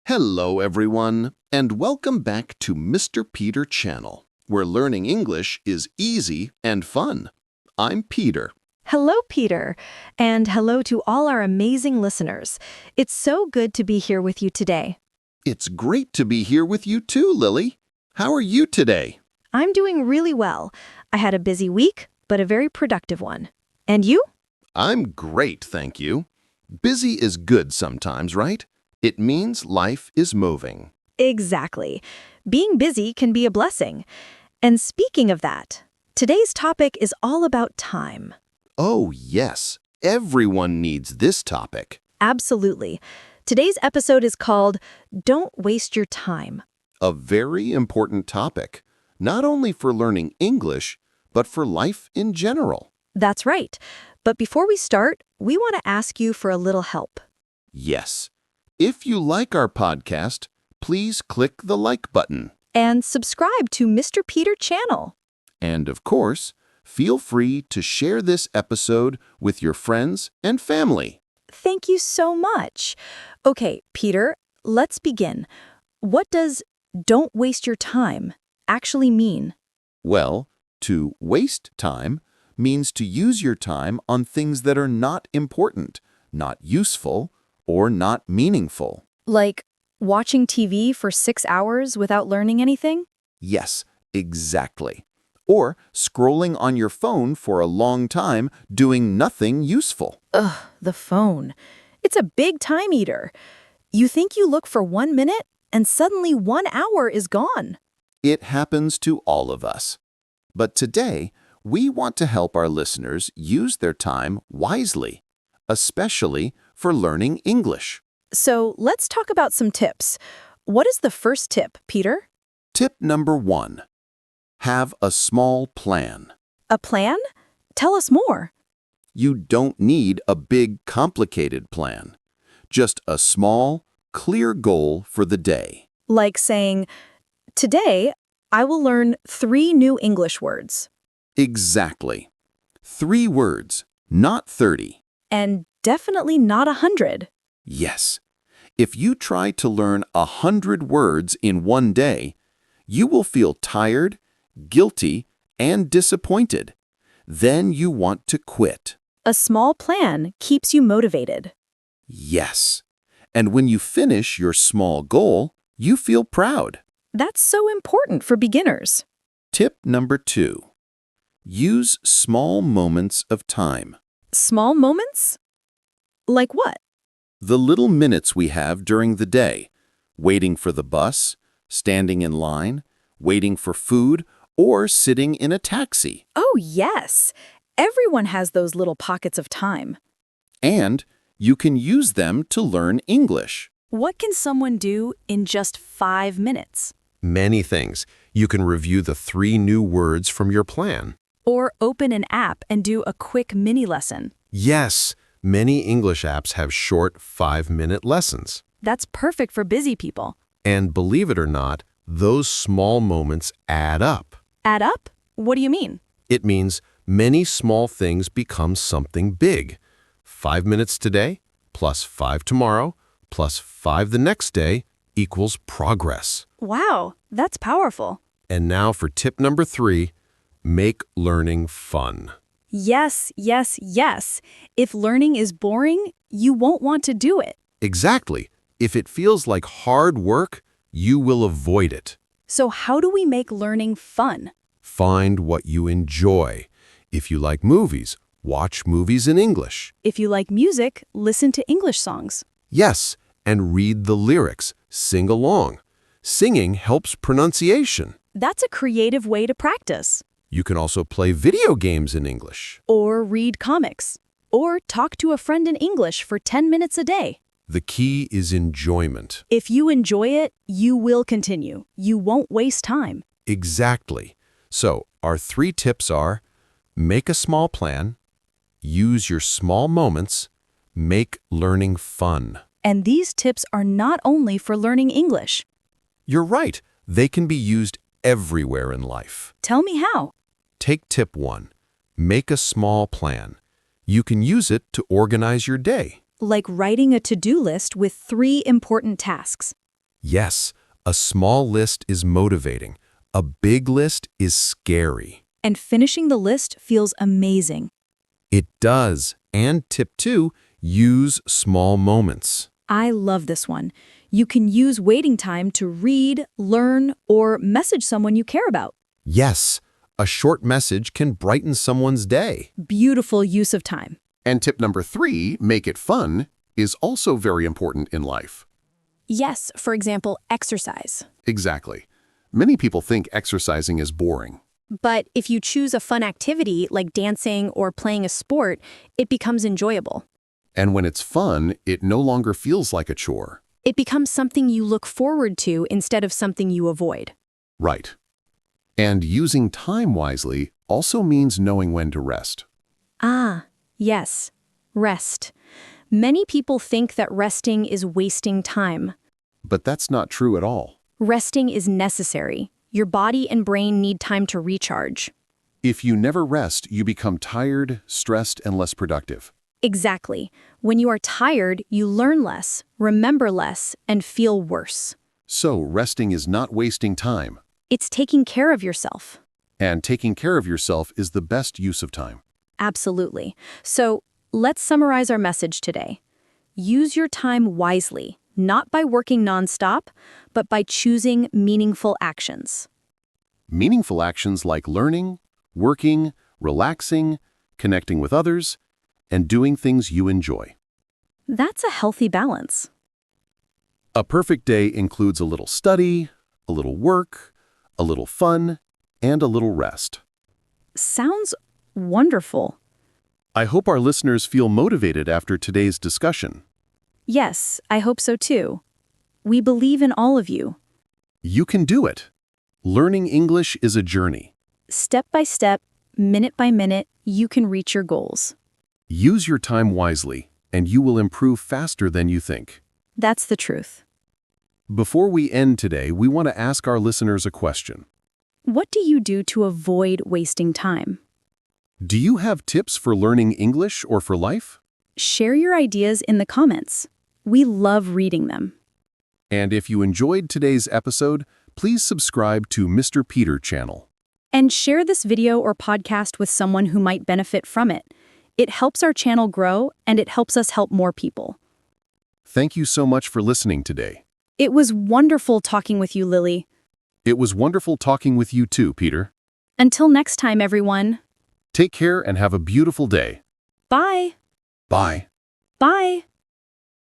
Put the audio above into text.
Hello everyone, and welcome back to Mr. Peter channel, where learning English is easy and fun. I'm Peter. Hello, Peter, and hello to all our amazing listeners. It's so good to be here with you today. It's great to be here with you too, Lily. How are you today? I'm doing really well. I had a busy week, but a very productive one. And you? I'm great, thank you. Busy is good sometimes, right? It means life is moving. Exactly. Being busy can be a blessing. And speaking of that, today's topic is all about time. Oh, yes. Everyone needs this topic. Absolutely. Today's episode is called Don't Waste Your Time. A very important topic, not only for learning English, but for life in general. That's right. But before we start, we want to ask you for a little help. Yes. If you like our podcast, please click the like button. And subscribe to Mr. Peter channel. And of course, feel free to share this episode with your friends and family. Thank you so much. Okay, Peter, let's begin. What does "don't waste your time" actually mean? Well, to waste time means to use your time on things that are not important, not useful, or not meaningful. Like watching TV for 6 hours without learning anything? Yes, exactly. Or scrolling on your phone for a long time doing nothing useful. Ugh, the phone. It's a big time eater. You think you look for 1 minute, and suddenly 1 hour is gone. It happens to all of us. But today, we want to help our listeners use their time wisely, especially for learning English. So let's talk about some tips. What is the first tip, Peter? Tip number 1. Have a small plan. A plan? Tell us more. You don't need a big, complicated plan. Just a small, clear goal for the day. Like saying, today, I will learn 3 new English words. Exactly. 3 words, not 30. And definitely not 100. Yes. If you try to learn 100 words in one day, you will feel tired, guilty, and disappointed. Then you want to quit. A small plan keeps you motivated. Yes. And when you finish your small goal, you feel proud. That's so important for beginners. Tip number 2. Use small moments of time. Small moments? Like what? The little minutes we have during the day, waiting for the bus, standing in line, waiting for food, or sitting in a taxi. Oh, yes. Everyone has those little pockets of time. And you can use them to learn English. What can someone do in just 5 minutes? Many things. You can review the 3 new words from your plan. Or open an app and do a quick mini lesson. Yes, many English apps have short 5-minute lessons. That's perfect for busy people. And believe it or not, those small moments add up. Add up? What do you mean? It means many small things become something big. 5 minutes today, plus 5 tomorrow, plus 5 the next day equals progress. Wow, that's powerful. And now for tip number 3, make learning fun. Yes, yes, yes. If learning is boring, you won't want to do it. Exactly. If it feels like hard work, you will avoid it. So how do we make learning fun? Find what you enjoy. If you like movies, watch movies in English. If you like music, listen to English songs. Yes, and read the lyrics. Sing along. Singing helps pronunciation. That's a creative way to practice. You can also play video games in English. Or read comics. Or talk to a friend in English for 10 minutes a day. The key is enjoyment. If you enjoy it, you will continue. You won't waste time. Exactly. So, our 3 tips are: make a small plan, use your small moments, make learning fun. And these tips are not only for learning English. You're right. They can be used everywhere in life. Tell me how. Take tip 1. Make a small plan. You can use it to organize your day. Like writing a to-do list with 3 important tasks. Yes, a small list is motivating. A big list is scary. And finishing the list feels amazing. It does. And tip 2, use small moments. I love this one. You can use waiting time to read, learn, or message someone you care about. Yes, a short message can brighten someone's day. Beautiful use of time. And tip number 3, make it fun, is also very important in life. Yes, for example, exercise. Exactly. Many people think exercising is boring. But if you choose a fun activity like dancing or playing a sport, it becomes enjoyable. And when it's fun, it no longer feels like a chore. It becomes something you look forward to instead of something you avoid. Right. And using time wisely also means knowing when to rest. Ah, yes. Rest. Many people think that resting is wasting time. But that's not true at all. Resting is necessary. Your body and brain need time to recharge. If you never rest, you become tired, stressed, and less productive. Exactly. When you are tired, you learn less, remember less, and feel worse. So resting is not wasting time. It's taking care of yourself. And taking care of yourself is the best use of time. Absolutely. So let's summarize our message today. Use your time wisely, not by working nonstop, but by choosing meaningful actions. Meaningful actions like learning, working, relaxing, connecting with others, and doing things you enjoy. That's a healthy balance. A perfect day includes a little study, a little work, a little fun, and a little rest. Sounds wonderful. I hope our listeners feel motivated after today's discussion. Yes, I hope so too. We believe in all of you. You can do it. Learning English is a journey. Step by step, minute by minute, you can reach your goals. Use your time wisely, and you will improve faster than you think. That's the truth. Before we end today, we want to ask our listeners a question. What do you do to avoid wasting time? Do you have tips for learning English or for life? Share your ideas in the comments. We love reading them. And if you enjoyed today's episode, please subscribe to Mr. Peter channel. And share this video or podcast with someone who might benefit from it. It helps our channel grow, and it helps us help more people. Thank you so much for listening today. It was wonderful talking with you, Lily. It was wonderful talking with you too, Peter. Until next time, everyone. Take care and have a beautiful day. Bye. Bye. Bye.